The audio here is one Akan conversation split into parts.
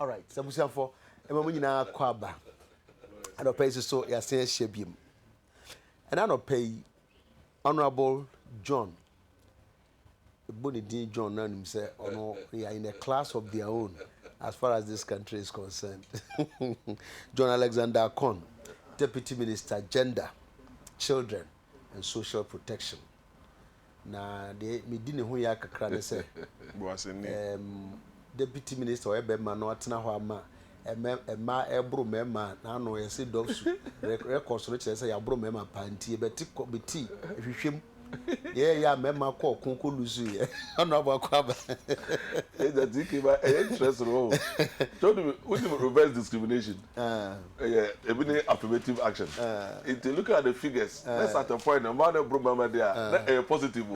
All right, so Musa for Emma Kwaba. I don't pay so ya say Shebim. And I don't pay Honorable John. Bonnie D. John Nanim say, oh no, we are in a class of their own as far as this country is concerned. John Alexander Kon, Deputy Minister, Gender, Children, and Social Protection. Na de me di ne ho ya kakra ne se Deputy Minister Ebema no atena ho ama ema ebro mema na no yesi dofsu records no chere se ya bro mema panti beti beti ehwehwem ye ya mema ko konko luzu ye ono abakwaba e that dikiba interest ro told me with reverse discrimination yeah even affirmative action if you look at the figures let's at a point no man bro mema there positive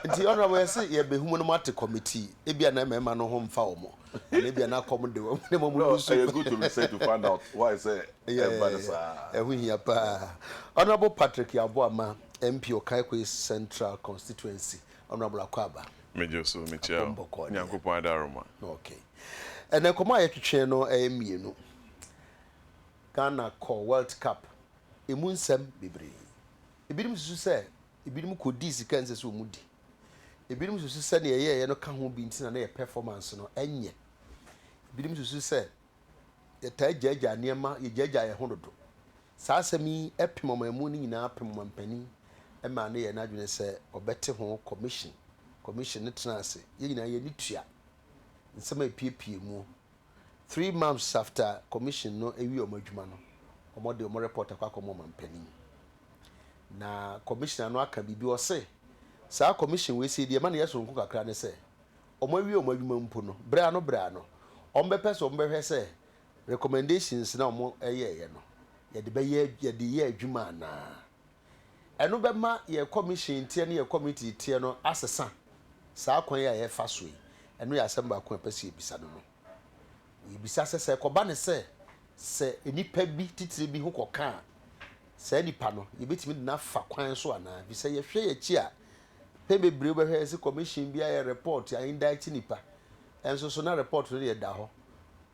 nti ono we se ye behumu no mate committee e bia na mema no ho mfa omo and e bia na come de wo ne mo luzu no good to research to find out why I say here pa Honorable Patrick Yaboama MP Okaikwe Central Constituency. Honorable Akwaba. Mejoso Michel. Nyankopon Adaroma. Okay. And then come on yetwe no mienu. Ghana call World Cup. Emunsem bebre. Ebinim susu se, ebinim kodi sika nse so mudi. Ebinim susu se na ye no ka ho bi ntina na ye performance no enye. Ebinim susu se ye ta jaja niema ye jaja ye hododo. Sa asemi epimamamu ni nyina apimamampani e ma na ye na adwene se obete ho commission ne tenase ye nyina ye nitua nsema epiepie mu 3 months after commission no ewi omadwuma no omode omo report akwa mampani na commissioner no aka bibi o se sa commission we se de ma na yeso nko kakra ne se omo ewi omadwuma mpo no bra no ombe pese ombe hwe se recommendations na omo ye no yede ye adwuma na eno be ma ye commission tie ne ye committee tie no asesa saa kwan ya ye fa so yi eno ya asem ba ko pese ebisa no ebisa se ko ne se enipa bi titire bi ho koka saa nipa no ye betimi na fa kwan so ana bi se ye hwe ye chi a pebebre be hwe se commission bi ya report ya indict nipa enso so na report no ye da ho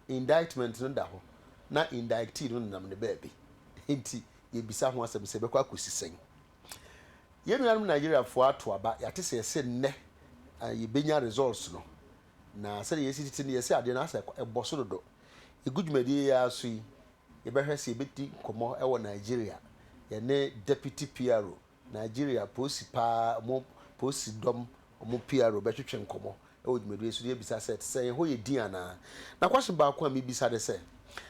indictment no da ho na indictee no nam ne baabi enti ye bisa ho asem se be kwa kosisen ye nuanum Nigeria fo ato aba ya te se se nne ye benya results no na se ye sititi ne ye se ade na asa eboso dodo egudwumadi ya so yi ye be hwese ye beti komo e wo Nigeria ye ne deputy PRO Nigeria posipa mo posidom mo PRO be twetwe nkomo e wo dwumadi so ye bisa se ye ho ye din ana na kwashe ba ko a me bisa de se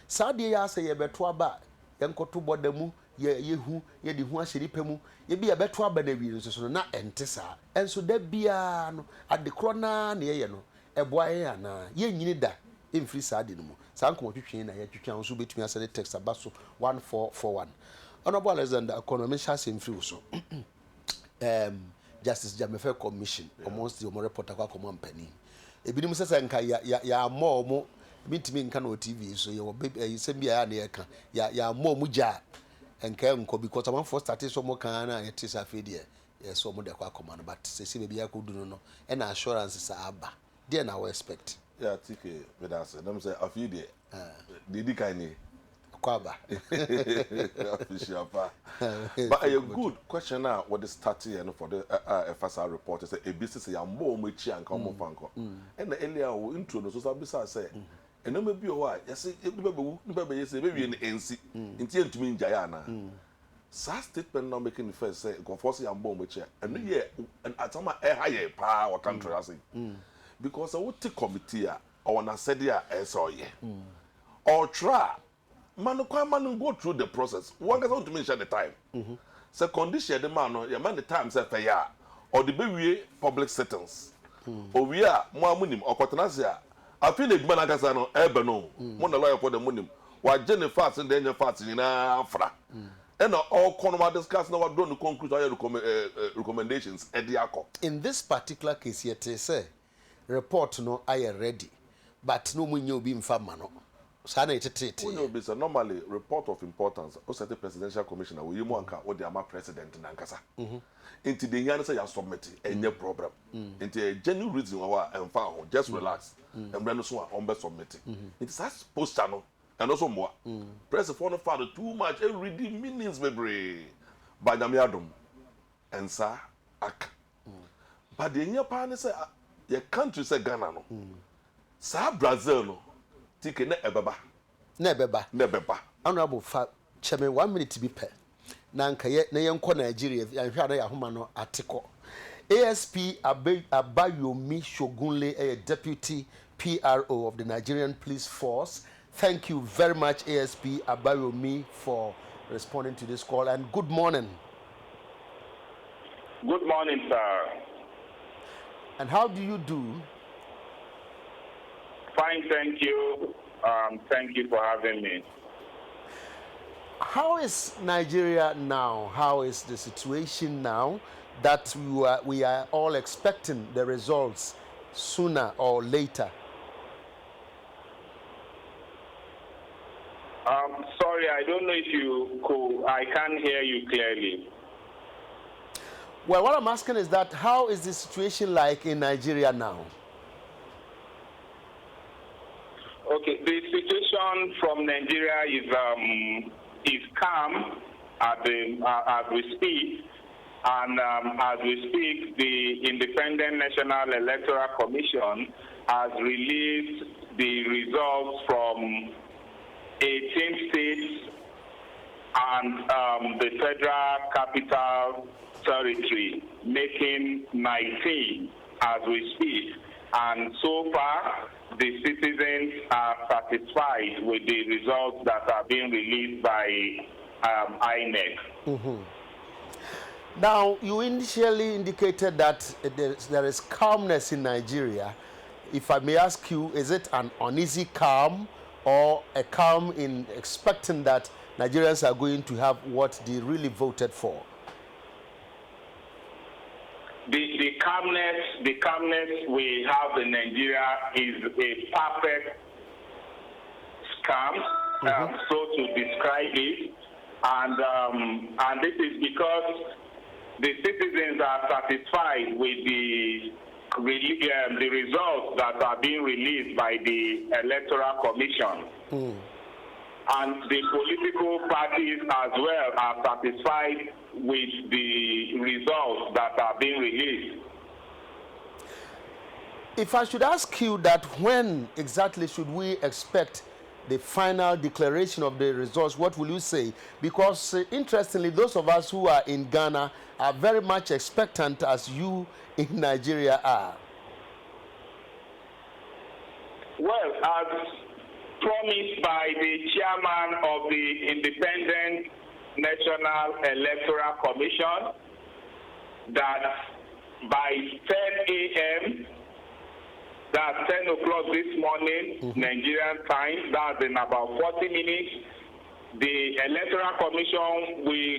saade ya asa ye beto aba yenkoto bodamu yehu ye di hu ahyeri pemu ye bi ye beto aba na wi nso na entesa enso da bia no adekro na ye no eboa ye ana ye nyini da emfiri saade no mu sa nkomo twetwe na ye twetwe nso betumi asa de text abaso 1441 Honorable Alexander economy shase emfiri so Justice Jamefe Commission almost the report akwa komampani ebinim sesa nka ya mo bitimi nka no TV so ye wo sem bia ya na ye ka ya mo mu ja enka enko because am for start so mo kan na ye tisa fedie ye so mo de kwa command but se se bia ko dunu no e na assurance sa aba there na we expect yeah tike with us them say afidie di kan ni kwaba official pa but a good question now what the start here for the FSR report is a business ya mo mo chi anka mo fanko and earlier o intro no so sabisa say eno me bi o wa yesi nipa be yesi be wie ni ensi nti entumi nja ya na sa statement now making the first say go force ya mo mo chi eno ye atama e ha ye pa wa country as because I would take committee or na said ya so ye or try man go through the process one gets to mention the time so condition the man no your man the time say fair or the be public settings or we are mo amunim okotenase I feel the man agasa no ebe no mo na lawyer for the munim wa jene fast and then fast ni na afra and all conoma discuss now what don't conclude recommendations at the akọ in this particular case yet say report no I ready but no munye obi mfa ma no Sana itete. You know, because normally report of importance, o set the presidential commissioner, we you anka o the ama president nankasa. Into the yan say you submit any problem. Into a genuine reason why I'm found, just relax. And when so on be submit. It's as post channel and also more. Press the phone for too much every minutes baby. By the miadum and sa ak. But the new partner say your country say Ghana no. Sa Brazil no. Tike ne ebeba. Nebeba. Honorable Chairman, 1 minute to be paid. Nanka ye na yenko Nigeria yanhwa ya homa no atiko. ASP Abayomi Shogunle, a deputy PRO of the Nigerian Police Force. Thank you very much, ASP Abayomi, for responding to this call, and good morning. Good morning, sir. And how do you do? Fine, thank you. Thank you for having me. How is Nigeria now? How is the situation now that we are all expecting the results sooner or later? Sorry, I don't know if you could. I can't hear you clearly. Well, what I'm asking is that how is the situation like in Nigeria now? Okay, the situation from Nigeria is calm as we speak, and as we speak, the Independent National Electoral Commission has released the results from 18 states and the Federal Capital Territory, making 19 as we speak. And so far, the citizens are satisfied with the results that are being released by INEC. Now, you initially indicated that there is calmness in Nigeria. If I may ask you, is it an uneasy calm or a calm in expecting that Nigerians are going to have what they really voted for? The calmness we have in Nigeria is a perfect calm, so to describe it, and this is because the citizens are satisfied with the results that are being released by the Electoral Commission. And the political parties as well are satisfied with the results that are being released. If I should ask you that, when exactly should we expect the final declaration of the results, what will you say? Because interestingly, those of us who are in Ghana are very much expectant as you in Nigeria are. Well, as promised by the chairman of the Independent National Electoral Commission, that by 10 a.m., that's 10 o'clock this morning, Nigerian time, that's in about 40 minutes, the Electoral Commission will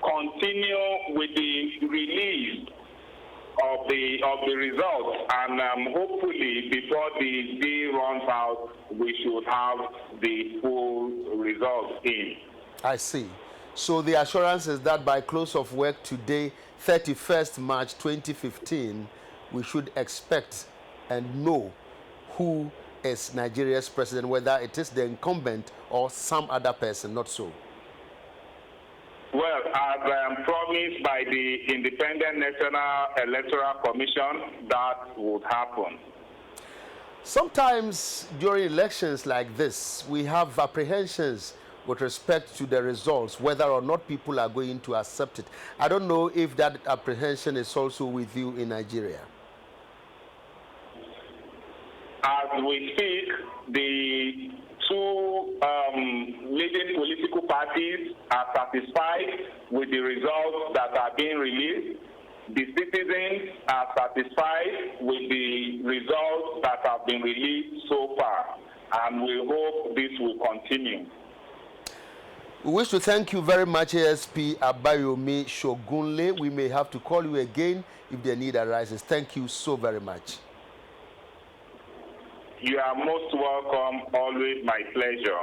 continue with the release of the results, and hopefully before the day runs out, we should have the full results in. I see. So the assurance is that by close of work today, 31st March 2015, we should expect and know who is Nigeria's president, whether it is the incumbent or some other person, not so. Well, as promised by the Independent National Electoral Commission, that would happen. Sometimes during elections like this, we have apprehensions with respect to the results, whether or not people are going to accept it. I don't know if that apprehension is also with you in Nigeria. As we speak, the two leading political parties are satisfied with the results that are being released. The citizens are satisfied with the results that have been released so far, and we hope this will continue. We wish to thank you very much, ASP Abayomi Shogunle. We may have to call you again if the need arises. Thank you so very much. You are most welcome. Always my pleasure.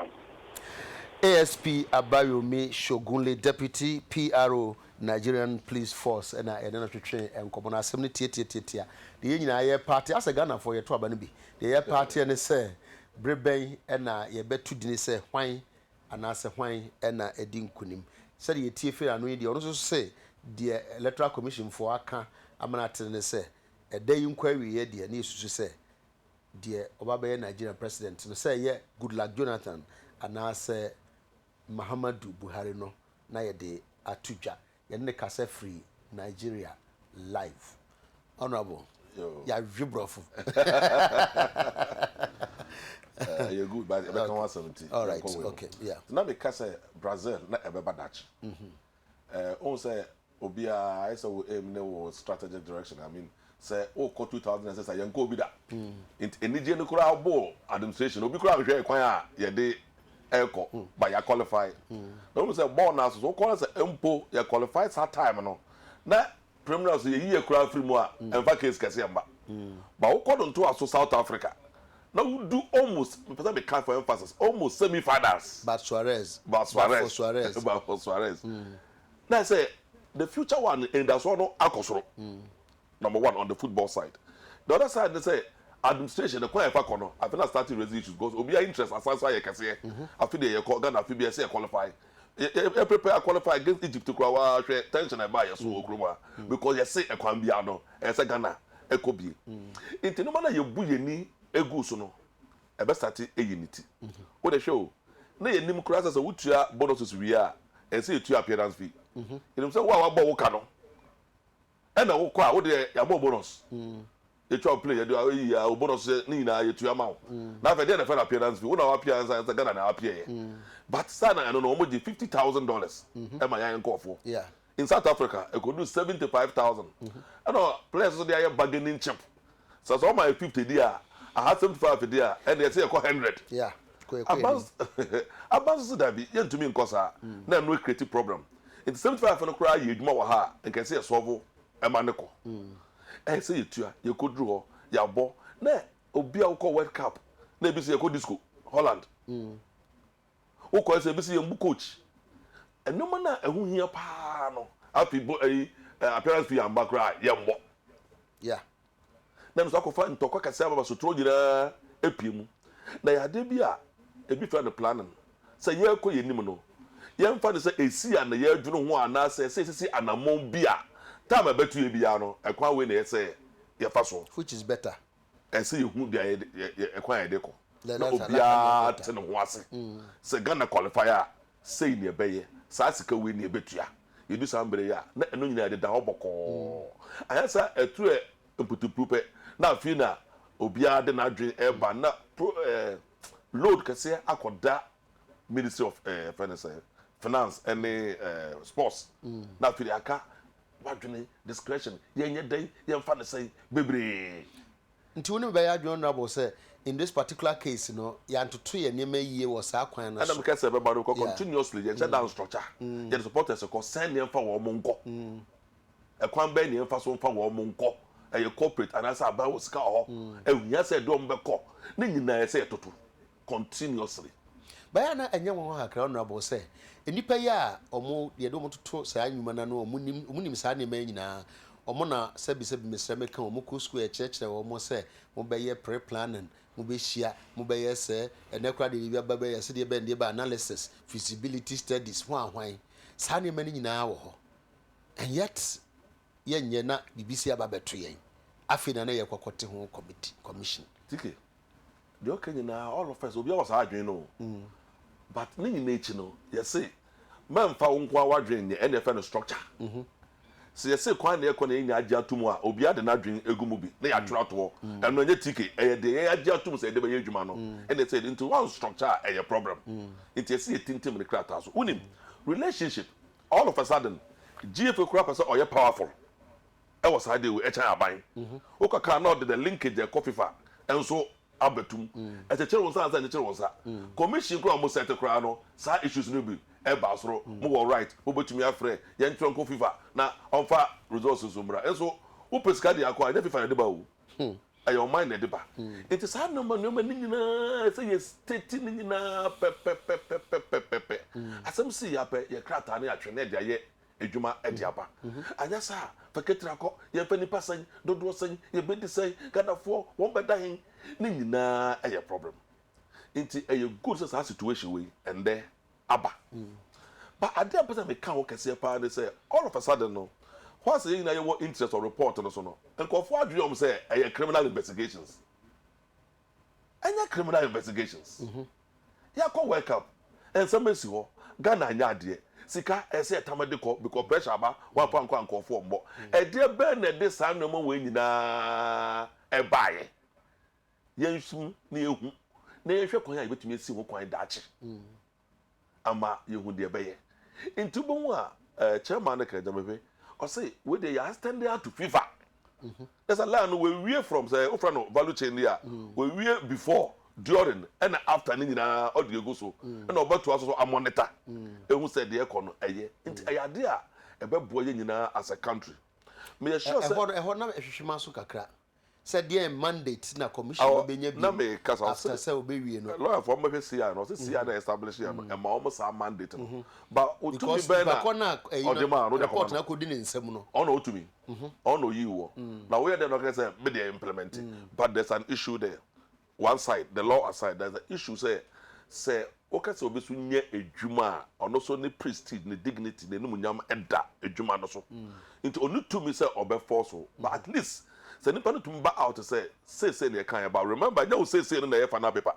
ASP Abayomi Shogunle, Deputy PRO, Nigerian Police Force, and I don't train and Common Assembly Tia. The Union Party, as a Ghana for your trouble, the air party and say, Brebe and I bet to dinner say, wine and answer wine and a din kunim. Said ye TFA and we also say, the Electoral Commission for Aka, Amanatan say, a day inquiry, ye dear needs to say, dear Obabe Nigerian President, to say, yeah, good luck, Jonathan, and I say, Muhammadu Buhari no na yede atuja yene kase free Nigeria live. Honorable ya vibrofo. You're good, but I can't 70. All right, okay, yeah. Now because Brazil na ebeba dach. On say obia I say we aim no strategic direction. I mean say o ko 2006 ayen ko bi da. Enije no kura bo administration obi kura hwe kwan a yede Echo, but you qualify. No, say born as so call as empo, you qualify that time no. Na criminals ye year crowd free more and fa case kese amba. But according to us South Africa, now we do almost because we can't for emphasis almost semi-finals. But Suarez. But for Suarez. Now say the future one in that's one no akosoro. Number one on the football side. The other side they say administration the kwai fa kono I feel starting raise issues because obi interest as answer kase I feel they Ghana fi be say qualify e prepare qualify against Egypt to kwa hwe tension e ba yeso okroma because you say e kwan bia no e say Ghana e ko bi inti no mana ye bu ye ni egu so no e be start e unity wo de show na ye nim kura say wutua bonuses wi a e say tu appearance fee you say wa bo wo ka no e na wo kwa wo de ya bo bonus you try play you do you bonus ni na you to amount na fe dey na appearance fee una appearance and Ghana na appear but sana I don't know almost $50,000 e ma yan nkofo Yeah. in South Africa it could do 75,000 I know players so they are bargaining chip so my 50 there I had 75 there and they say 100 Yeah. Abans so that be yen to me nkosa na no creative problem in 75 no cry you dwuma wa ha and can say solve e ma ne ko say you you could draw ya bo na obi a ko World Cup na bi say you could disco Holland o ko say bi say you coach eno ma na ehu hia pa no afi bo appearance fee amba cry ye mbo Yeah. na so akọfa ntọkọ kase ababa so tro nyina epiemu na ya de bi a ebi fa no planning say ye ko ye nim no ye mfa de say esi a na ye adwunu ho ana say anamon bi a time abetu ye bi ya no ekwan we na ye say ye fa so Which is better? say ye hu bia ye ekwan ye de ko na obia te no ho ase say Ghana qualifier say ne be ye sa sika we ne betua ye du sambere ya na eno nyina de da oboko ayasa etu emputupupe na afi na obia de na adwen eba na load kase akoda Ministry of Finance and Sports na afi aka wadwene discretion yenye dai yemfa ne say bebre Nti woni be ya adwen honorable say in this particular case ya ntoto ye neme yie wo sa kwan na so and because everybody ko continuously ye down structure ye the supporters ko send yemfa wo monko ekwan be ne yemfa so mfa wo monko a corporate and as about sika ho ehunya say do mbekọ na nyina say toto continuously baya na enye won ha kra honorable say enipa ya omo ye do mototo say anwuma na no omunim sa na me nyina omo na sebi mesre meka omo ko school e church omo say mo be ye pre planning mo be hia mo be ye say enekra de bia baba ye se de be ndie ba analysis feasibility studies hwan sa na me nyina wo ho and yet yenye na BBC ababeto yen afi na ye kwakote ho commission tike the okay na all of us obi was adwen no but ni nyina echi no you say memfa wonkwa wadwen ne NFL no structure so you say kwan na ye kona nya agya atum a obi ade na adwen egumu bi na ya twera to eno nye tike de ye agya atum say de be ye adwuma no and they said into one structure a problem it you see tintim ne krata so unim relationship all of a sudden GFA crap person or you powerful I was hide we echa aban o ka ka na the linkage the coffee fa enso abetum e che chere wonsa ansa chere wonsa commission kro mo set kra no sa issues no bi e ba soro mo wo right mo betumi afre ye ntwen coffee fa na onfa resources umra enso o pesika de akwa de fifa de ba o ayo mind na deba it is hard number ni nyina say yes state ni nyina pe asem si ya pe ye krata na ya twene de aye edwuma e de aba anya sa paketra ko ye fa nipa san dodo san ye bedi san gadafo won beda hin ni nyina e problem inti a good situation we and there aba but ade a person me kan wo kese pa ne say all of a sudden no what's the na your interest or report no so no enko fo adwom say criminal investigations anya criminal investigations ya ko wake up and somebody si ho Ghana anya ade sika ese tamade ko because pressure aba wa pa anko fo mbo e de be na de sa no mo we nyina e baaye yensum na ehu na yehwe kwan ya betumi esi ho kwan daache ama yehu de beye intubon a chairman na kajamabe o say we dey stand there to FIFA there's a line we wear from say ofra value chain here we wear before during and after ni na audio go so na obato aso so monitor ehu say de ekono eye nti ayade a ebebo ye nyina as a country me sure say ehon na ehwehwema so kakra said the mandate na commission be nya bi na me kasa after say obewie no lawyer for me see no say see na establish ya no e ma almost a mandate no but otumi be na report na kodi ne nsam no ono otumi ono yi wo na we dey no say me dey implement but there's an issue there one side the law aside there's an issue say okay so obesu nya edwuma ono so ne prestige ne dignity ne numunyam eda edwuma no so into onu tumi say obeforce but at least say nipa no tumba out say ne kan about remember now say no na ye na paper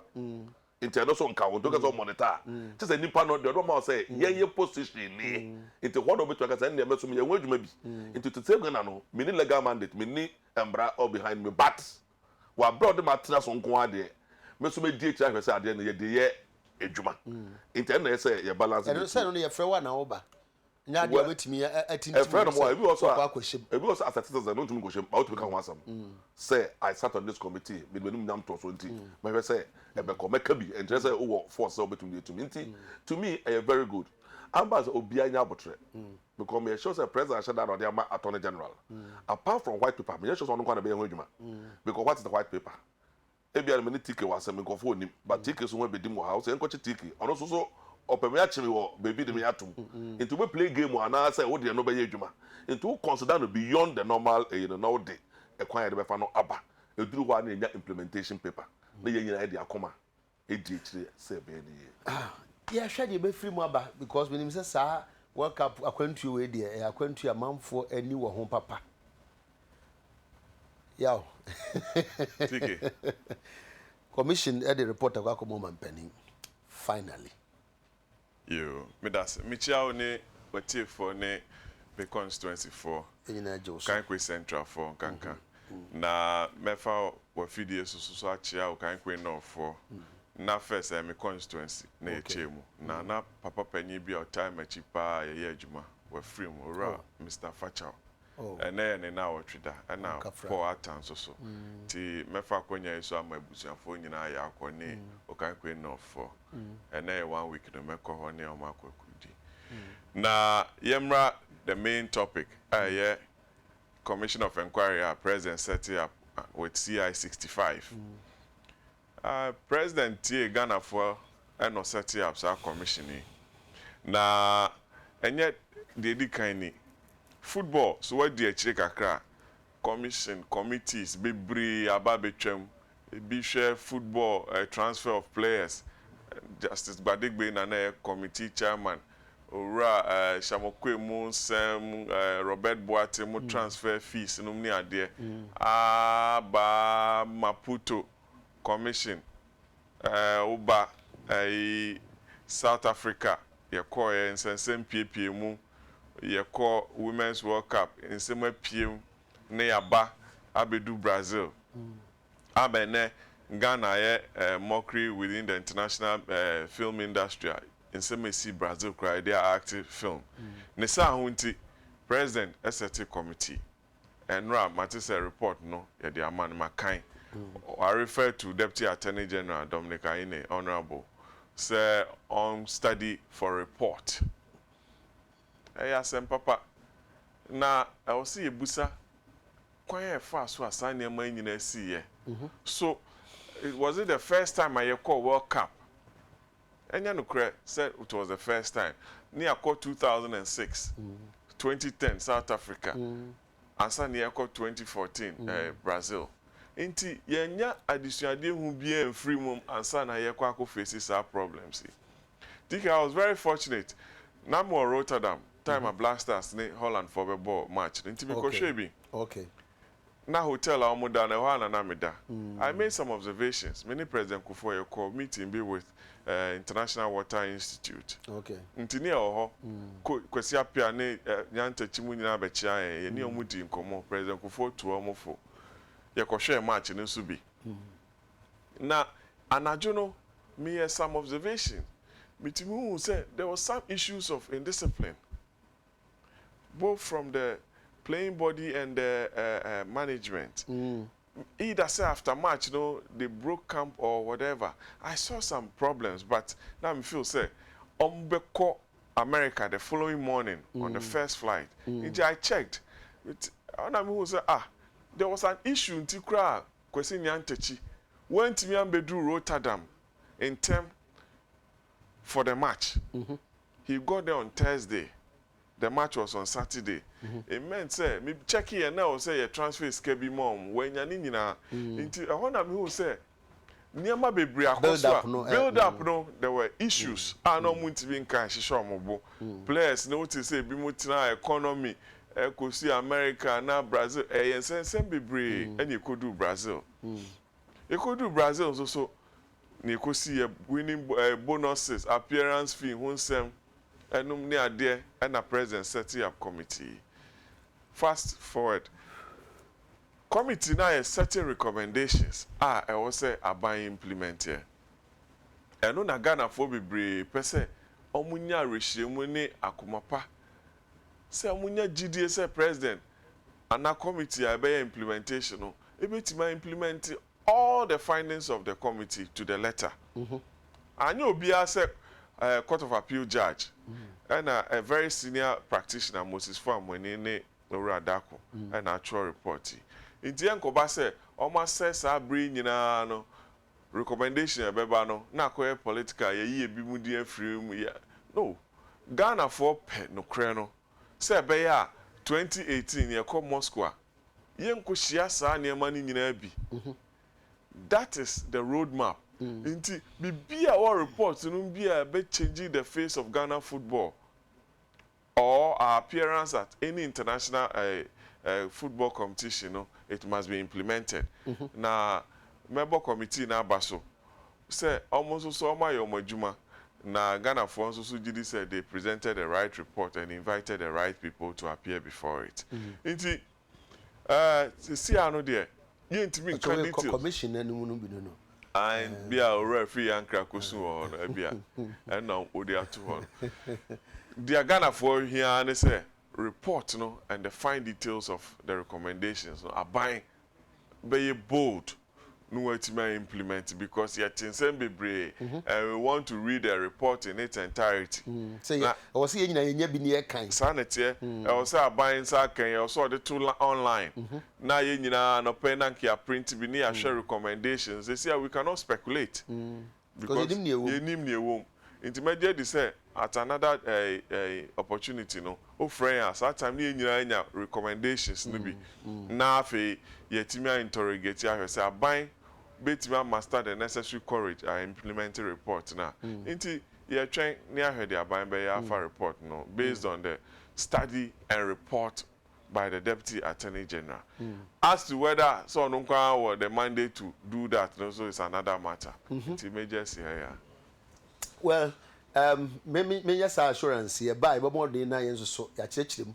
into no so nka wo to ka so monitor just say nipa no the normal say ye position ni into what of it to ka say na me so me ye adwuma bi into to say na no me ni legal mandate me ni embra all behind me but wa broad ma tena so nko ade me so me die kira hwese ade na ye de ye adwuma into na ye say ye balance and say no ye frɛ wa na wo ba nya de obetimi atintim friend mo ebi also as a citizen no tumi go shem ba otumi ka ho asam say I sat on this committee me nyam to so nti me hwe say e be ko meka bi and say o force obetumi nti to me e very good ambas obi anya abotre because me sure say president should that on the attorney general apart from white paper me sure so no kwa na be ho adwuma because what is the white paper ebi an me tike wa asem go fo onim but tike so we be dim wo house en ko tike ono so opeme achimi wo baby de me atum into we play game and say wo de no be adwuma into consider no beyond the normal no de e kwan ya de be fa no aba eduru ho na enya implementation paper na ye nyina de akoma e di ekire say be ni yeah hwe de be free mu aba because when him say sa world cup akwantu we de akwantu amanfo ani wo ho papa yaw TK commission e the report akwa man penny finally yo medas michia ne watie for ne be constituency for enyina joso kankwe central for kanka na mefa wa fidie so achia o kankwe no for na first me constituency na echemu na papa panyi bi o time achipa ye adwuma wa free mu ra Mr. Fachao ene na wotwida na for atan so ti mefa konya so amabusuafo nyina ya akone o kankwe no for ene 1 week no meko ho ne o makokudi na yemra the main topic commission of inquiry president set up with CI 65 president tie Ghana for no set up sa commission na enye dedi kan ni football so what dey chire kakra commission committees bebre ababetwam bi share football transfer of players Justice Badegbe na committee chairman ora Shamokwe mu sem Robert Boate mu transfer fees no ni ade aba Maputo commission oba South Africa ye call nsensem piepie mu ye call Women's World Cup nsema piem ne yaba abedu Brazil abene Ghana mockery within the international film industry in some see Brazil cry they are active film ne sa hunti president SRT committee and ra matisa report no ya the man makan I refer to Deputy Attorney General Dominic Aine honorable say on study for report asem papa na I will see ebusa kwan e fa so asane ma nyina si ye So was it the first time I call World Cup? Enyanukre said it was the first time. Near 2006, 2010 South Africa, and so near 2014 Brazil. Inti yenya additionally who be in free mum and son I faces our problems. I was very fortunate. Namo Rotterdam, time of Blasters, Holland for the ball match. Inti Mikoshebi. Okay. Na hotel Amuda na Namida. I made some observations. Many President Kufuor called meeting be with International Water Institute. Okay. Ntini oho kwesi apia ne nyanta chimu nyina bechia ye ni omudi nkomo President Kufuor to omofo. Ye kohwe match ne so bi. Na anajo no me some observation. Mitimu say there was some issues of indiscipline both from the playing body and the management. Either say after match, they broke camp or whatever. I saw some problems, but now I feel say, Ombeko America the following morning on the first flight. I checked. There was an issue in Tikra, Kwesi Nyantechi, went to Miambedu Rotterdam in time for the match. He got there on Thursday. The match was on Saturday. It meant say me check here now say your transfer is kebi mom when ya ni nyina into I wanna me who say niama bebre akoso build up no there were issues no muntu bi nka hihye omobo players no to say bi mutina economy ekosi America na Brazil yensen bebre any kodu Brazil ekodu Brazil so na ekosi winning bonuses appearance fee hunsem enum ne ade and a president setting up committee. Fast forward. Committee now is setting recommendations. I was say about implement here. And on a Ghana for be pese omunya rehyiemu ne akomapa. Say omunya GDS president and a committee about implementation no. Ebetima implement all the findings of the committee to the letter. And you be as a court of appeal judge. And a very senior practitioner, Moses Farm, when in Adako, and actual reporting. In the end, Kobase almost says I bring no recommendation a bebano, na quite political, ye be moody free. No, Ghana for pet no crano. Say, Baya 2018, ye call Moscow. Yen kushia sa near money in Abbey. That is the roadmap. Inti be our reports and be a bit changing the face of Ghana football or our appearance at any international football competition. It must be implemented. Na member committee na baso say almost so my omajuma na Ghana for also did said they presented the right report and invited the right people to appear before it. Inti see ano there. You to be commission and no. And be a referee and Krakusu or Abia, and now Odia to one. The Ghana for here and they say report, and the fine details of the recommendations are buying, be bold, no way to implement because yet in Sembe Bray, and we want to read the report in its entirety. Say, I was seeing a near kind sanity, I was buying Sakan, I saw the two online. Now, you know, no pen and care print be near share recommendations. They say we cannot speculate because you name near womb. Intermediate, they say at another opportunity, oh, friends, at time near recommendations, maybe now, yet me interrogate you, say, buying. Betima master the necessary courage I implement a report now. Inti you're trying near her the Alpha report based on the study and report by the Deputy Attorney General. As to whether so or the mandate to do that, so it's another matter. It's emergency here. Well, me yes assurance here by more than 9 so ya church them.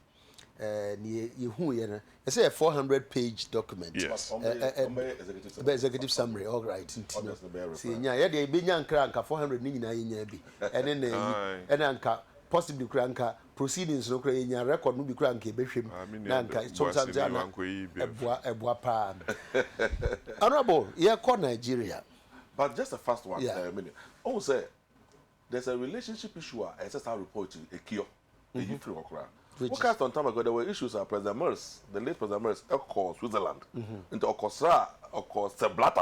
It's a 400-page document. Yes. Executive summary, all right. See, yeah, they be young crank 400 nina in be, and then anka possibly cranka proceedings no crank record no be cranky beshim. Nanka sometimes a boapa. Honorable, yeah, call Nigeria. But just the first one, minute. Oh, say there's a relationship issue. I just have reported a cure. What kind of time ago there were issues at President Mers, the late President Mers, called Switzerland, into Okosra, of course the blatter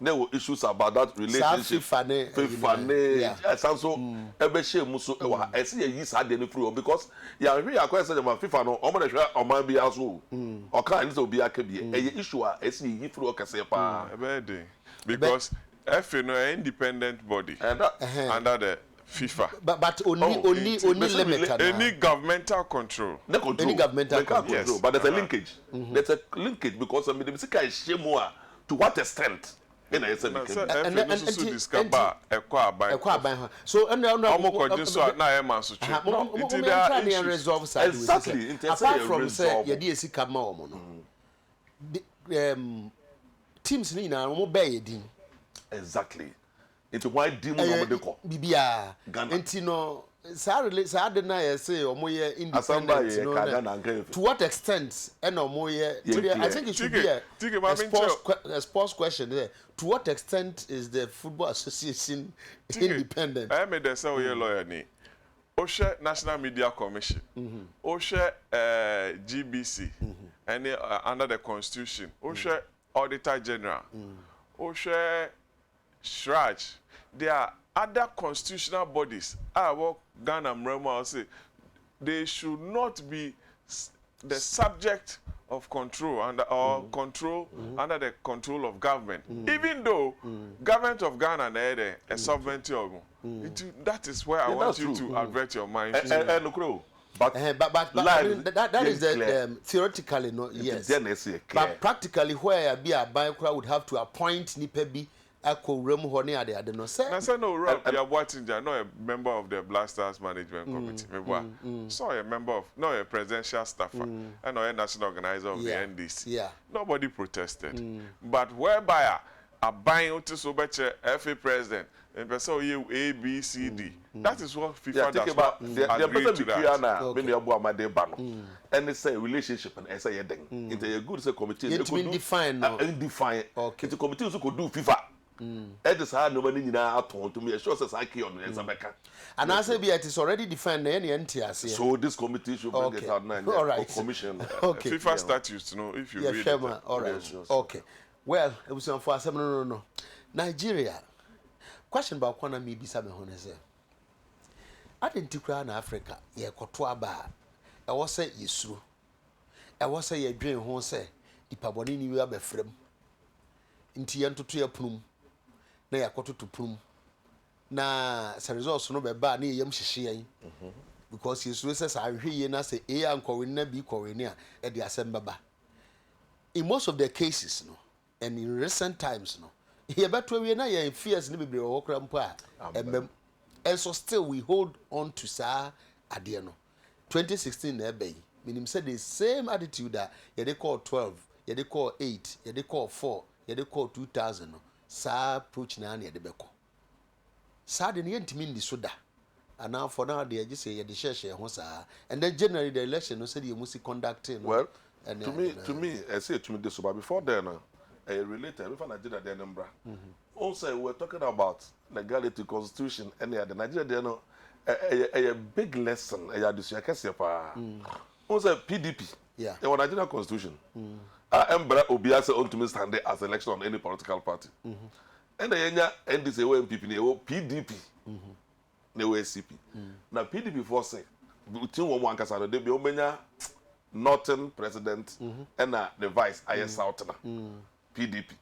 there were issues about that relationship FIFA so ebe share muso e wa e se yi sa de no free because ya hwe ya kwese de FIFA no o mo de hwe o man bia so o kan ni so bia ka bia e issue a e se yi free o kase pa ebe dey because FA no independent body under the FIFA. But only limit. Any governmental control. Any governmental control. Yes. But there's a linkage. There's a linkage because I mean the music is shame to what extent. And so exactly. Apart from say you see kama teams ni na mo be yedin. Exactly. Into why demo no de ko bibia enti no sa de na ye say omoye independent no to what extent and omoye I think it should be a sports question there. To what extent is the football association independent? I made the say we lawyer ni Oshe National Media Commission Oshe GBC and under the constitution Oshe Auditor General Oshe Shraj, there are other constitutional bodies. What Ghana Nsroma say, they should not be the subject of control under under the control of government. Even though government of Ghana is a sovereignty of that is where I want you to advert your mind. But that is the theoretically no yes. But practically where a bank would have to appoint Nipebi. No say no Rob, you are watching no a member of the Blasters Management Committee. So a member of no a presidential staffer and no a national organizer of the NDC. Yeah. Nobody protested. But whereby a buying to so much FA president and person you A B C D. That is what FIFA does not agree to that. And they say relationship and say a thing. It's a good say committee. It mean define no. Indefine. Okay. It's a committee who could do FIFA. It is hard nobody in our town to me. It shows us I key on Zabeka. And I say it is already defined any NTS. So this committee should bring it out now. All right. Commission. Okay. FIFA statutes, no, if you read it. All right. Okay. Well, it was on for no. Nigeria. Question about Kwana me bisa me hone say. Identikra na Africa ye koto aba. E wo say yesuru. E wo say ye dwen ho say ipabone ni wi abafrem. Nti ye ntoto ye punum. Na ya koto to punum. Na sa results no be ba na yem hyehye yen. Because yesuru say sa hwe ye na say e ankowe na bi kowe ni a e de asem baba. In most of the cases no and in recent times no here but we na your fears ni bebre wo kra mpo a and so still we hold on to sa ade no 2016 na ebe meaning say the same attitude that you dey call 12 you dey call 8 you dey call 4 you dey call 2000 no sa approach na na dey beko sa de ne ntimi ndi so da and now for now they just say you dey share ho sa and then generally the election no say you must conducting well and to me I say to me this but before then related if Nigeria the number also we're talking about legality constitution and the Nigeria there no a big lesson this year kese pa also PDP yeah the Nigerian constitution embra obia say on to stand as election on any political party and the NDC we MPP ne PDP ne we SCP na PDP for say between one kasa no dey be omenya Northern president and the vice IS South na PDP.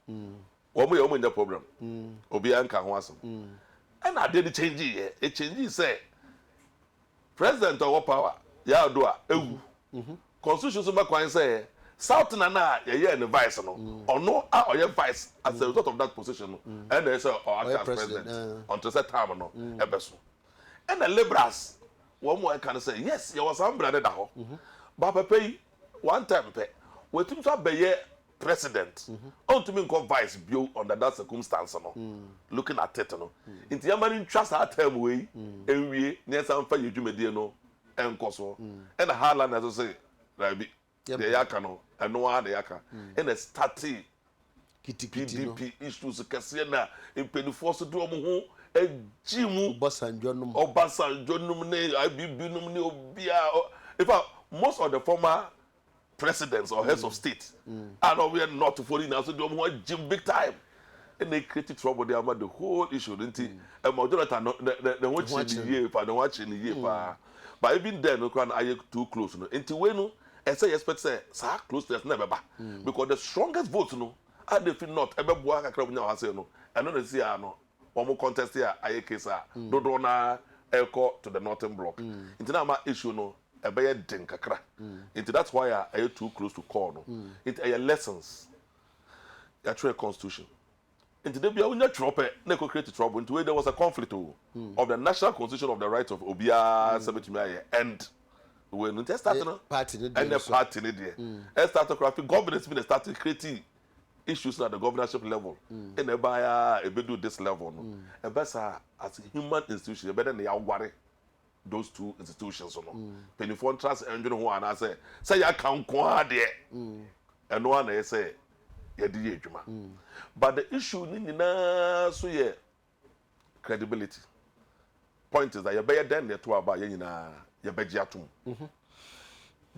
Omo in the problem. Obi anka ho asem. And I did change here. A change say president of power ya do a ewu. Constitution so makwan say South na ye the vice no. Ono a oye vice as a result of that position no. And they say act as president until that time no ebeso. And the liberals one more can say yes, you was some brother da ho. But pay one time pay we tun so be president on to me go vice bio under that circumstance no looking at it no inti yamani trust that time we enwie na san fa yedwumedie no enkoso and hala na say rabi the yaka no eno wa the yaka and starting PDP issues kase na impedifo so do omo ho ejimu Obasanjo num ne IBB num ne obia in fact most of the former presidents or heads of state. And we are not following now, so they want Jim big time. And they created trouble there about the whole issue, didn't he? And Jonathan, the watching the year, the watching the year, but even then, no can I too close, no. Until when no, I say expect say, so close there's never because the strongest votes, no, and if not, ever work a crowd now, I say no, and not see no, one more contest here, I case no donor, echo to the northern block. Into that my issue, no, a bear dinkakra. Into that's why I too close to call, no. Into a lessons, a true constitution. Into the Biawina trope, Neko created trouble. Into where there was a conflict of the national constitution of the rights of Obia Sabitimaya and when it started, and the party in there. It started crafting governance, been started creating issues at the governorship level. And they buy a bit do this level. And better as a human institution, better than the worry those two institutions. Penny trust and you know one I say I can't go there. And one they say. But the issue nina so yeah credibility. Point is that you better than the two about you bejiatum.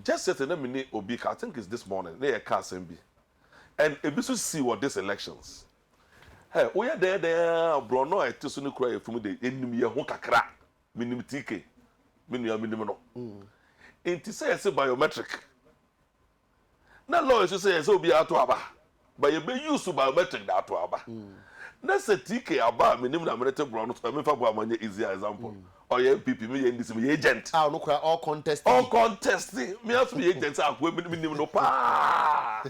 Just yesterday minute Obika, I think it's this morning, they a car SMB. And if you see what these elections. Hey, we are there Bruno I just no cry from the enemy ho kakra minimum TK minimum no. It say biometric. Na lawyers say so be out aba. But you be used to biometric that to aba. That's a TK aba minimum amenitive ground. I mean, for one easier example. Or your PP, me and this me agent. Ah, no, all contesting. All contesting. Me have to be agents. I will minimum no pa.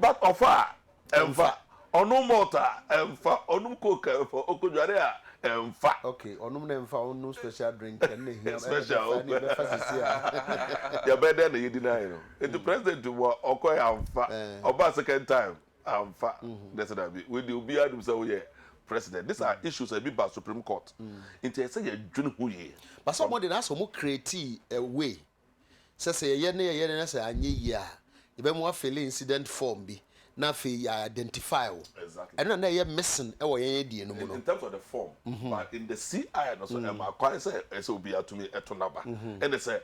But offer, emfa, onu mota, emfa, onu coca for okujarea, emfa. Okay, onu emfa, onu special drink. Special. You better than you deny. The president to work okoy emfa. About second time. That's what I mean. With the Ubia himself, yeah, president. These are issues that be by Supreme Court. Into say you join who ye. But somebody that's more creative a way. Say ye say anye ya. You be more fail incident form be. Na fe identify. Exactly. And na ye missing e wo ye di no in terms of the form, but in the CI also quite say Ubia to me etonaba. And they say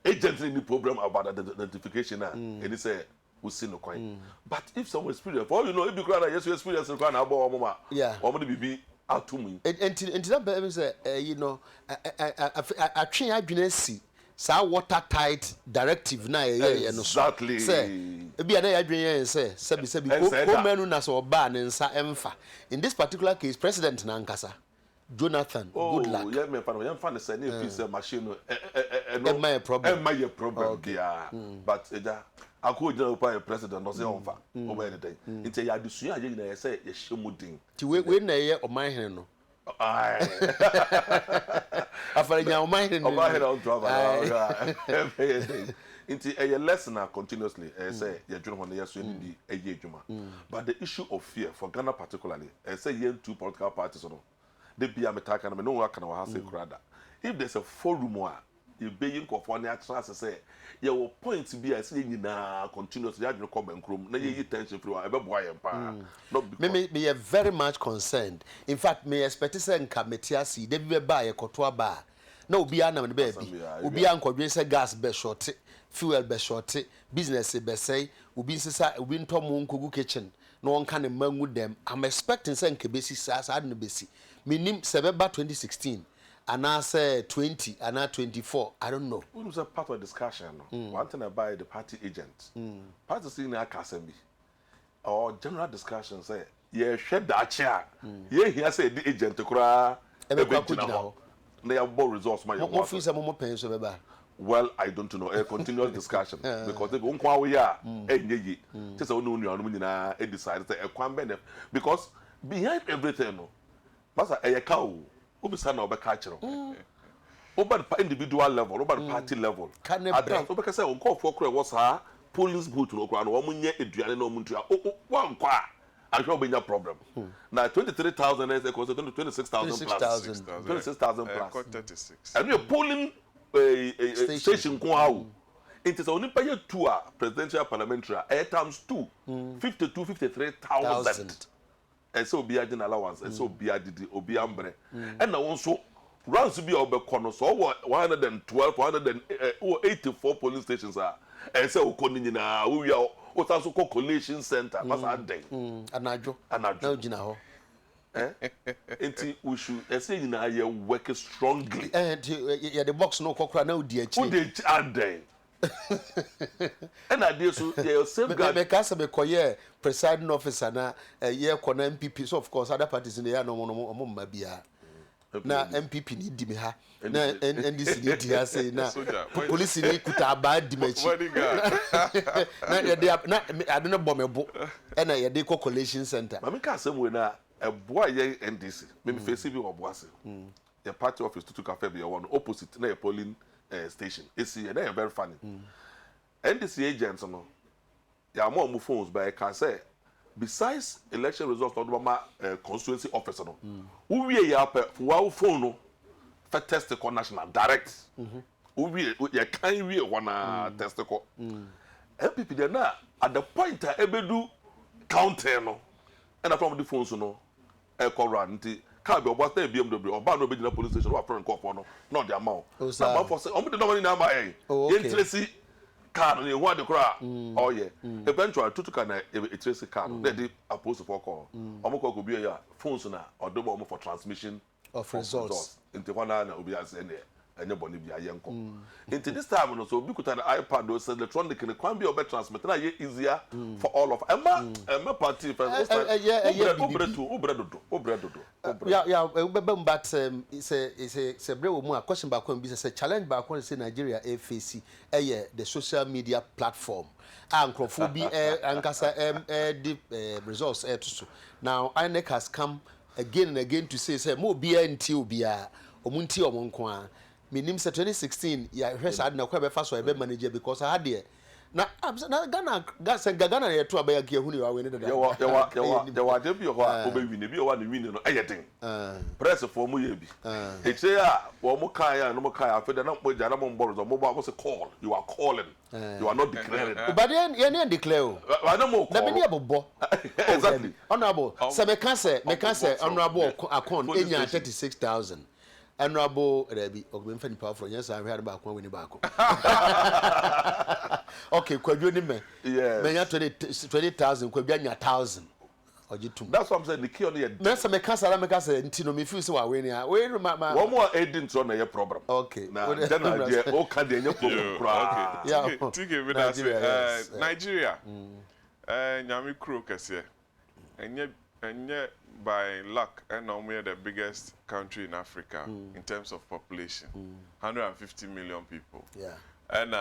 agently the problem about the identification and they say we see no coin. But if someone experience, for you know, if you cry, yes, you experience the kind of mama, yeah, or maybe be out to me. And that say, you know, I train I didn't see. Sa watertight directive na exactly. Say, be an adrian say, ko menu na so ba ne nsa emfa. In this particular case, President Nankasa, Jonathan, good luck. Yeah, me fan say na piece machine no. My problem. My problem. Yeah. But I could not buy a president no say onfa over anything. Inte ya disua ye na say ye shemudin. Ti we na ye o man hen no. Aye. Afanya o man hen no. O man hen on driver. Into a lesson continuously say you join on the so be a juma. But the issue of fear for Ghana particularly, say you two political parties no. They be am attack and no one can have say crowd. If there's a forum you be in California trust say your point to be I say you na continuously you come and crom na you tension free e be boy empa. Me very much concerned. In fact, me expect say committee asi dey be ba ye koto ba. Na obi anam ne be bi. Obi ankodwen say gas be short, fuel be short, business be say, obi nsesa obi ntom nkogu kitchen. No one can mangu them. I'm expecting say nkebesi sa no besi. Minim sebeba 2016. And I say 20, and I 24. I don't know. It was a part of discussion. One thing about the party agent. Party senior Kasembi. Or general discussion say, yeah, shed that chair. Yeah, he has said the agent to cry. They have more resources. Well, I don't know. A continuous discussion because they won't quite we are. Just only decide to a because behind everything, Master a cow. Obisa na obeka kire over the individual level, over the party level. At times obeka say on call for kure was ha police boot no kura no omunye eduane no omuntu a wan kwa ahwe obenya problem. Na 23,000 is equal to 26,000 plus 26,000 plus 36. And you polling station ko how it is only pay 2 presidential parliamentary times 2 53,000. And so be an allowance, and so be a didi, or be ambre. And now also rounds be obekono so 112 184 police stations are and say okoni nyina we are otaso collation center masa den anajo na gina ho enti we should say nyina ye work strongly yeah the box no kokra na odi achi who dey aden and I so they safeguard me kasa be koye presiding officer na ye kona MPP so of course other parties in the no mo bia na MPP ni di me ha na NDC ni di ha say na police ni kuta aba di machi na ye dey na I don't know bomebo na ye dey collation center mama ka asem we na eboa ye NDC me face bi oboase the party office to cafe be one opposite na polling station esi na very funny NDC agents no ya mo phones by can say besides election results on mama constituency officer no who we ya for phone no for test the national direct who we ya can we wanna test the MPP there na at the point ebedu counter no and from the phones no e call run car be obo stand BMW oba no be na police station wa friend call for no not the amount na for say omo de no money na ma yen tracy car no hu ade kra oh yeah eventually tutuka na e tracy car no dey opposed for call omo call go be ya phones na odobo omo for transmission of results into wana na obi ase ne enye boni bia yenko into this time no so obi kuta na iPad o electronic ne kwan bi obe transmit na ye easier for all of emma party first obredo yeah but it's a brave woman question back when be say challenge back when say Nigeria face the social media platform ankrofobia ankasa the results to so now INEC has come again and again to say mo bia nti obia omunti omonko a minim say 2016 ya hwesa ad na kwa be fa so be manager because I had there na Ghana ye to abaya kia huni wa we ne dada ya wa de bi ho a obewi ne bi o wa ne win no ayeden press for mo ye bi e say a wo mo kan ya no mo kan afeda na mo ja na mo mboro zo mo ba say call you are calling you are not declaring but then you need declare I no mo call na be ne bobo exactly honorable say me can say honorable account enya 36,000 honorable Rebi ogbe mfa power for yes I heard about when we back okay kwadwo ni me yes me nya 20,000 kwadwo nya 1,000 ojitum that's what I'm saying the key on the me say me can say ntino me feel say wa we ni a we ma one more edit on your problem okay na then idea o can dey problem okay yeah tike we that Nigeria nyami kro kese enye by luck and now we are the biggest country in Africa in terms of population 150 million people yeah and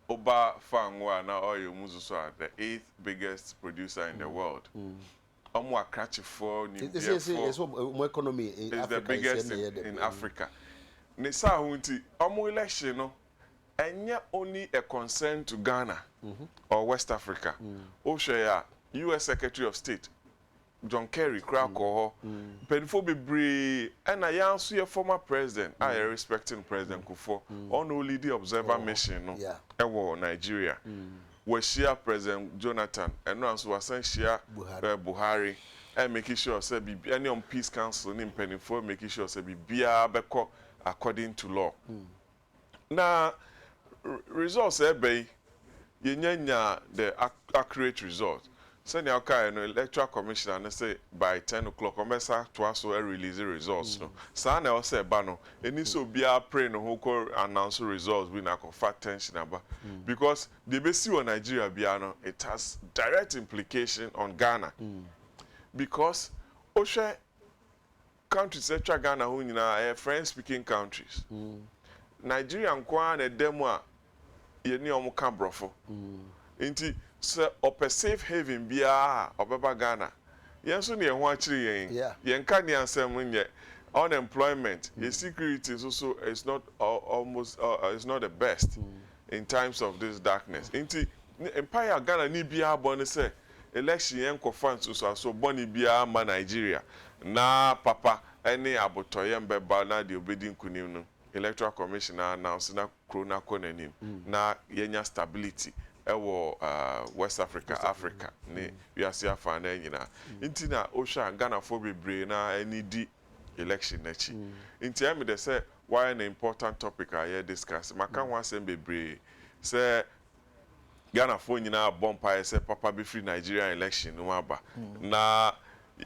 oba fangwa na oil muzu so the 8th biggest producer in the world omo akrachi for ni it's more economy in is Africa the biggest in Africa ne sa hunti omo election no enye only a concern to Ghana or West Africa o share US Secretary of State John Kerry Krakow penfo bebre and I answer your former president I respecting President Kufuor on only the observer mission no ewo Nigeria we share President Jonathan and no so asan share Buhari and making sure say be any on peace council ni penfo making sure say be bia beko according to law na results be yenya the accurate result. Send your car and electoral commissioner and say by 10 o'clock, Omesa to us will release the results. No, Sana or say Bano, and so be a pray no who call announce results we na fat tension about because the best on Nigeria biano it has direct implication on Ghana because Osha countries such as Ghana who are French speaking countries. Nigeria and Kwan a demo ye ni omu kambrofo. Inti so ope safe haven bia obeba Ghana yenso ne ho akire yen ka ne ansem nye unemployment your security so is not almost is not the best in times of this darkness inti empire Ghana ni bia bone say election yen ko fan so bone bia ma Nigeria na papa any abotoyem beba na de obedi nkunim no electoral commissioner announce na krona konanim na yenya stability ewo West Africa ne we are see afa na nyina inti na Osha Ghana for bebre na any di election nechi nti am dey say why an important topic I here discuss maka wan say bebre say Ghana for nyina bompa say papa be free Nigerian election no aba na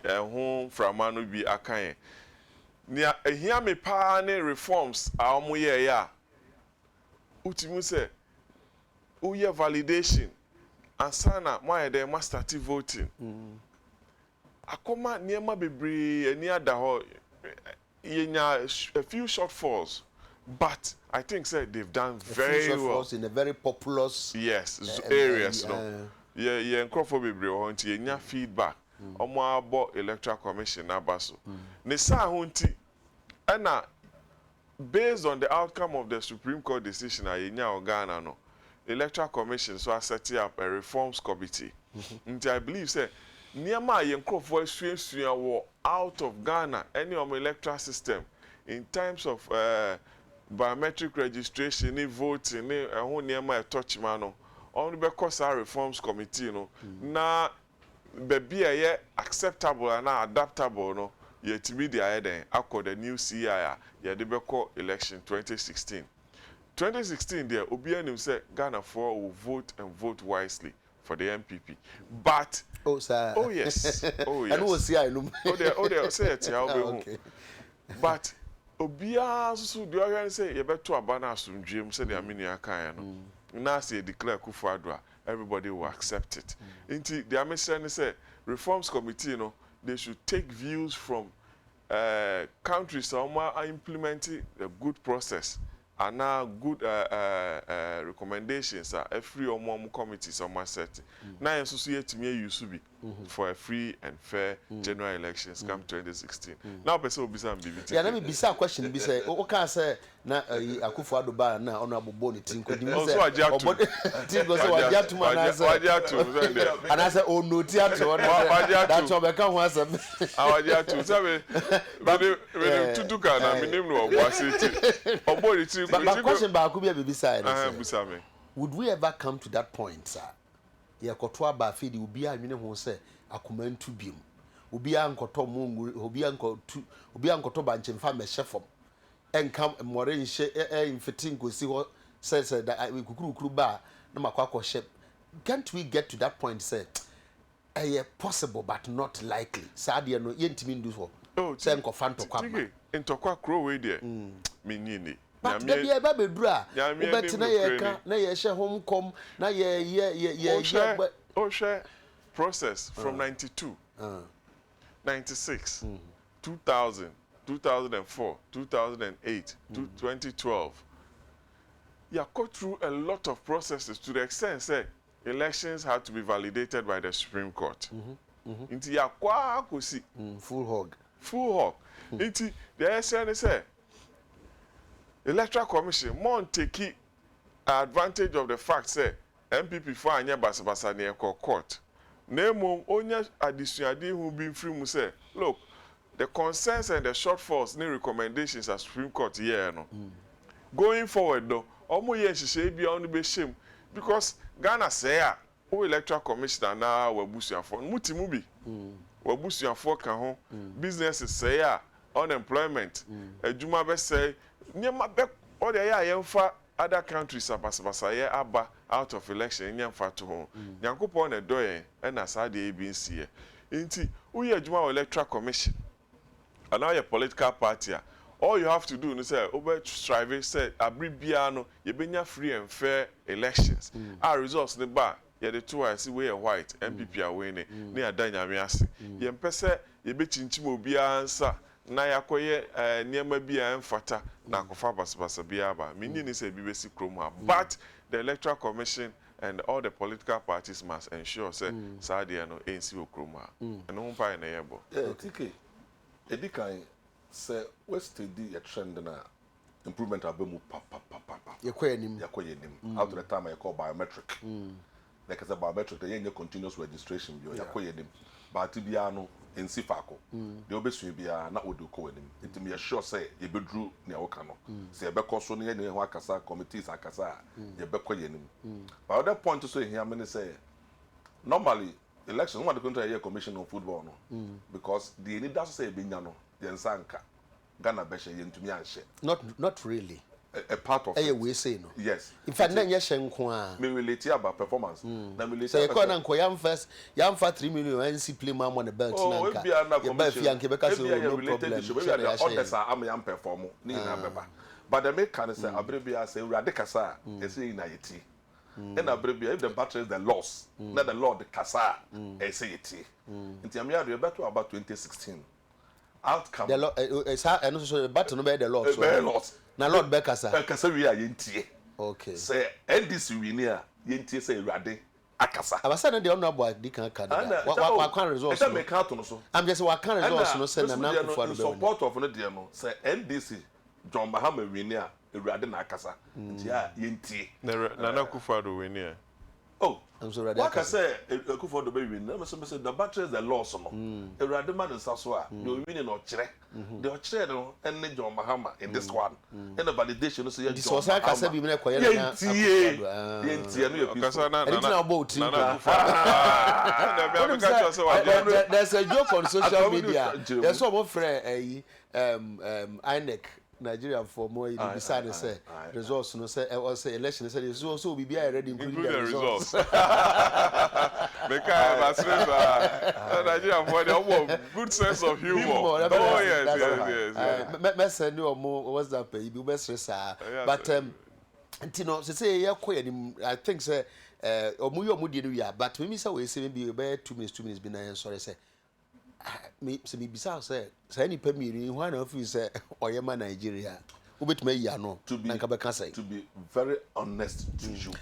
ho frama no bi akan nia ehia me pa ne reforms a omo ye ya utimu say uye validation ansana moye dey must start voting akoma niema bebre ani ada ho yenya a few shortfalls but I think say they've done very well in a very populous areas no yeah nkrofo bebre ho nti yenya feedback omo abo electoral commission abaso ne sa ho nti na based on the outcome of the Supreme Court decision yenya Ghana no electoral commission so set up a reforms committee nti I believe say niema ye nkrofo asuasua wo out of Ghana any of electoral system in terms of biometric registration ni voting ni ho niema touch man no on be cause our reforms committee no na be ye acceptable and adaptable no ye timi di aye akọ the new CI ye de be call election 2016 there obi anim say Ghana for will vote and vote wisely for the MPP but oh sir oh yes and who see I know oh there say it ya okay but obia so do you say you beto abana asundwem say the amini akan no na say declare Kufuor everybody will accept it into the mission say reforms committee no they should take views from countries that are implementing a good process and now good recommendations are every committees on my set now associate me use be for a free and fair general elections come 2016 now person will be some BBT yeah let me be a question be say o can say na Akufo-Addo ba na honorable boni tinko di me say tinko say wajatu man na say wajatu and I say oh no theater that's all be kan ho asem wajatu say be tutuka na me name no oboaseti obori ti but question ba ku be side busame would we ever come to that point sir ye koto aba fidi obi a nwene ho say akomantu biem obi a nkoto mongu obi a nkoto banchemfa mehye enkam more nhye infeting gosi ho say that we kukuru ba na makwakọ hye can't we get to that point say possible but not likely sadia no yentimi ndu so say nkofa ntokwa ntokwa kro we there menini but the be eba bedura obetina ye ka na ye hye hom kom na ye share process from 92 96 2000 2004 2008 to 2012 you go through a lot of processes to the extent say elections had to be validated by the Supreme Court into ya kwa kosi full hog into the essence say Electoral Commission mon take advantage of the fact say MPP for anya basabasa ne court nemo onya adisuade hu bi free mu say look the concerns and the shortfalls ne recommendations as Supreme Court here no going forward though omo ye hihye bia onu be shem because Ghana say o Electoral Commissioner na wabusuafo mutimu bi wabusuafo ka ho businesses say unemployment adwuma be say nyema be all the yemfa other countries abasabasa ye aba out of election nyemfa to ho nyankopon na doye na sa de ABC ye nti uye adwuma Electoral Commission and now your political party all you have to do is say over strive say abribia no ye benya free and fair elections our results the bar ye the two I see we white MPP are winning ne adanyame ase ye mpese ye be chinchim obi ansa na yakoye niema bia mfata na kofa basabasa bia ba mini ni say bibesi kroma but the Electoral Commission and all the political parties must ensure say sadia no ensi okroma eno mpa na yebo TK edikan say we steady a trend na improvement abemu pa yekoyenim out of the time I call biometric like as a biometric the continuous registration bio yakoyenim but bia no ensi fako de obesu bia na oduko enim ntimi ye sure say ye bedru ne woka no say ye bekoso ne ye ho akasa committees akasa ye bekoyenim but other point so here me say normally election one the country commission on football no because the need that say be nya no ye nsanka Ghana beshe yentumi anshe. Not really. A part of it. We say no. Yes. In fact, then yes, Shenkwa. Me relate about performance. Na me relate. So you can't anko yam fa 3 million NC play man on the belt oh, nanka. Maybe I na commission. Maybe no related issue. Maybe the others are am perform. Ni na beba. But the make can say abribia say urade kasa e say na yeti. And abribia if the battle is the loss, not the Lord kasa e say yeti. Nti am ya do better about 2016. Outcome. The Lord is and so the battle no be the Lord. Be lost. Na Lord Bekasa. Kasa wi a yentie. Okay. Say NDC wi ni a yentie say urade akasa. Abasa na the honorable di kan Canada. Wa kan results. Esa make out no so. I'm just wa kan results no say na na kufu no support of no dey no say NDC John Mahama wi ni a urade na akasa. Nti a yentie. Na kufu do wi ni a. Oh, I'm sorry. What I say, Akufo-Addo be win. Na me say the battle is the loss no. Urade man nsa so a, the winning no kire. The kire no ene John Mahama in this one. And the validation no say John Mahama. This kasa bi me na koye na. Yentie no your Kasa na there's a joke on social media. There's some friend INEC Nigeria for more you decide say results no say or say election say so we be already including the results. Because Nigeria for the good sense of humor. Oh yes. Me say no more what's that pay you be stress but you know say I think say omu dey no we but me say we say maybe about 2 minutes be na sorry say me se me bisa say any pemiri who na feel say oyema Nigeria obetuma yi ano na nka be ka say to be very honest to you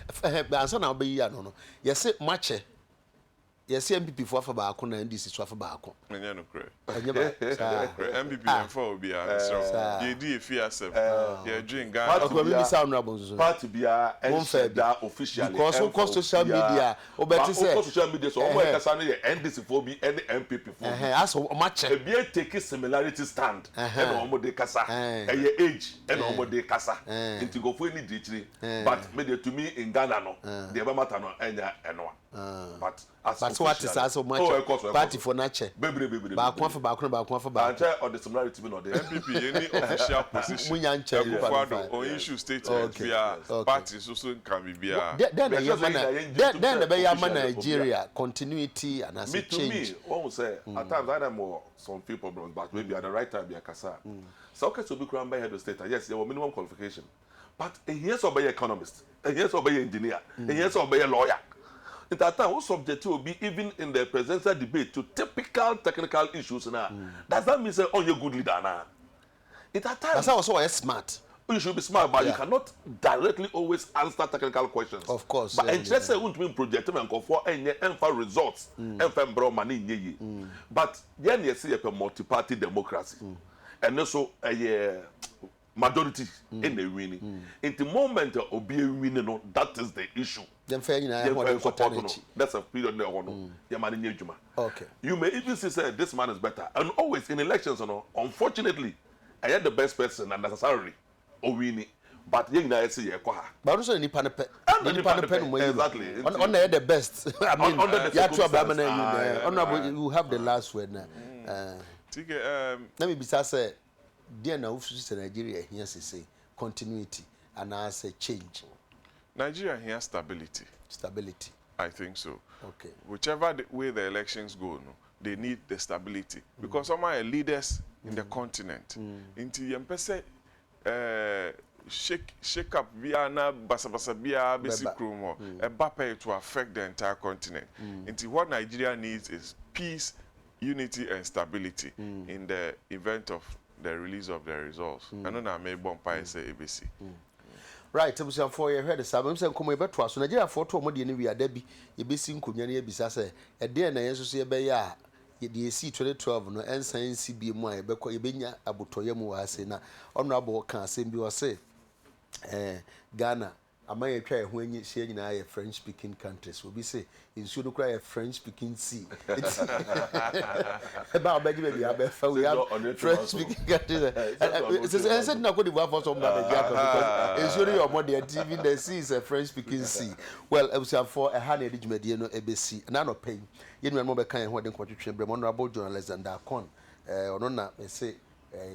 answer na be yi ano no yes match yes MPP for afa ba ko na NDC so afa ba ko menye no kre enye ba MPP en for obi a so ye di efi asem ye drink Ghana ko me bisa honorable so party bia and that officially because on social media obeti say social media so omo ekasa no ye NDC for bi and MPP for as match e bia take similarity stand and omo de kasa e age and omo de kasa nti go for any ditri but me dey to me in Ghana no the ebe matter no enya eno but what is also much party for nature ba kwa for ba and try or the similarity no the MPP any official position munya nche on issue statement via party so can be bia then the be ya Nigeria continuity and as a change me one say at times I know some people problems but maybe at the right time be akasa so okay so be crown by head of state yes there were minimum qualification but here's obey economist here's obey engineer here's obey lawyer. In that time, what subject will be even in the presidential debate to typical technical issues now. Does that mean say on your good leader now? In that time, that's also why smart. You should be smart, but you cannot directly always answer technical questions. Of course. But just say won't mean project and go for any results and money. But then you see a multi-party democracy, and also a majority in the winning. In the moment of being winning, that is the issue. That's a period there on okay. You may even say this man is better. And always in elections, unfortunately, I had the best person unnecessarily or winning. But you know, see but also in exactly. On the best. I mean, you have the last word now. Let me be say, dear now, Nigeria here say continuity and I say change. Nigeria here stability. Stability. I think so. Okay. Whichever way the elections go, they need the stability because some are leaders in the continent. Into yempese shake up via na basa via basic room a bape to affect the entire continent. Into what Nigeria needs is peace, unity, and stability in the event of the release of the results. I know na may bomb say ABC. Right, I'm saying for you heard the same. I'm saying come over to us. Nigeria for two more we are debi. You be seeing kunyani ebisa say. A day na yenso say be ya. The AC 2012 no ensign CB mu a be ko ebenya abotoye mu wa say na. Honorable can say bi o say. Ghana. Ama ye twa ho anyi hye nyina ye French speaking countries. Obi say insuo no kra ye French speaking sea. Ba obeji be abi fa we have French speaking countries. It's said na Cote d'Ivoire for some bad because insuo your more the TV the sea is a French speaking sea. Well, I was for a hand edgement no ebesi. Na no pain. Ye no mo be kan ho de kwatwetwe bre honorable journalist and Akon. Ono na me say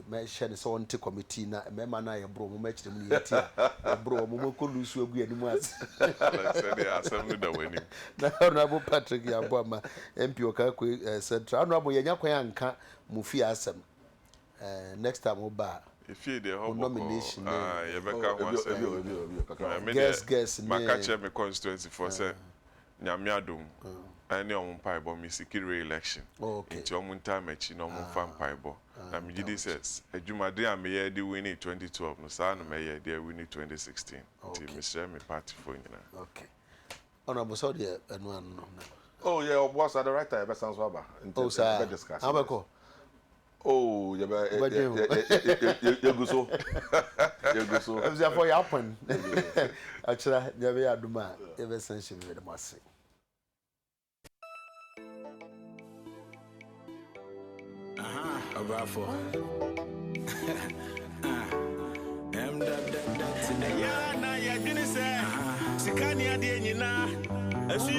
me share the so nte committee na me ma na ye bro mo ma kire mu yeti bro mo ko lusu agu animu as said the assembly da wani na honorable Patrick Yaboma MP Okakwe Central honorable yenya kwan anka mu fi asem next time oba if you the whole nomination you better guess my catch me constituency for say nyame adom any on paibo me secure re-election into on time echi no mo fan paibo na me gidi says adwumade am ye dey win 2012 no sa no me ye dey win 2016 until me share me party for nyina. Okay honorable so dey enu an no. Oh yeah, boss at the right time sounds waba oh sir discuss abeko oh you go so I'm there for your point actually never ya duma ever since you made the say Bravo. Yeah, na ya didn't say. Sikani adi nyina.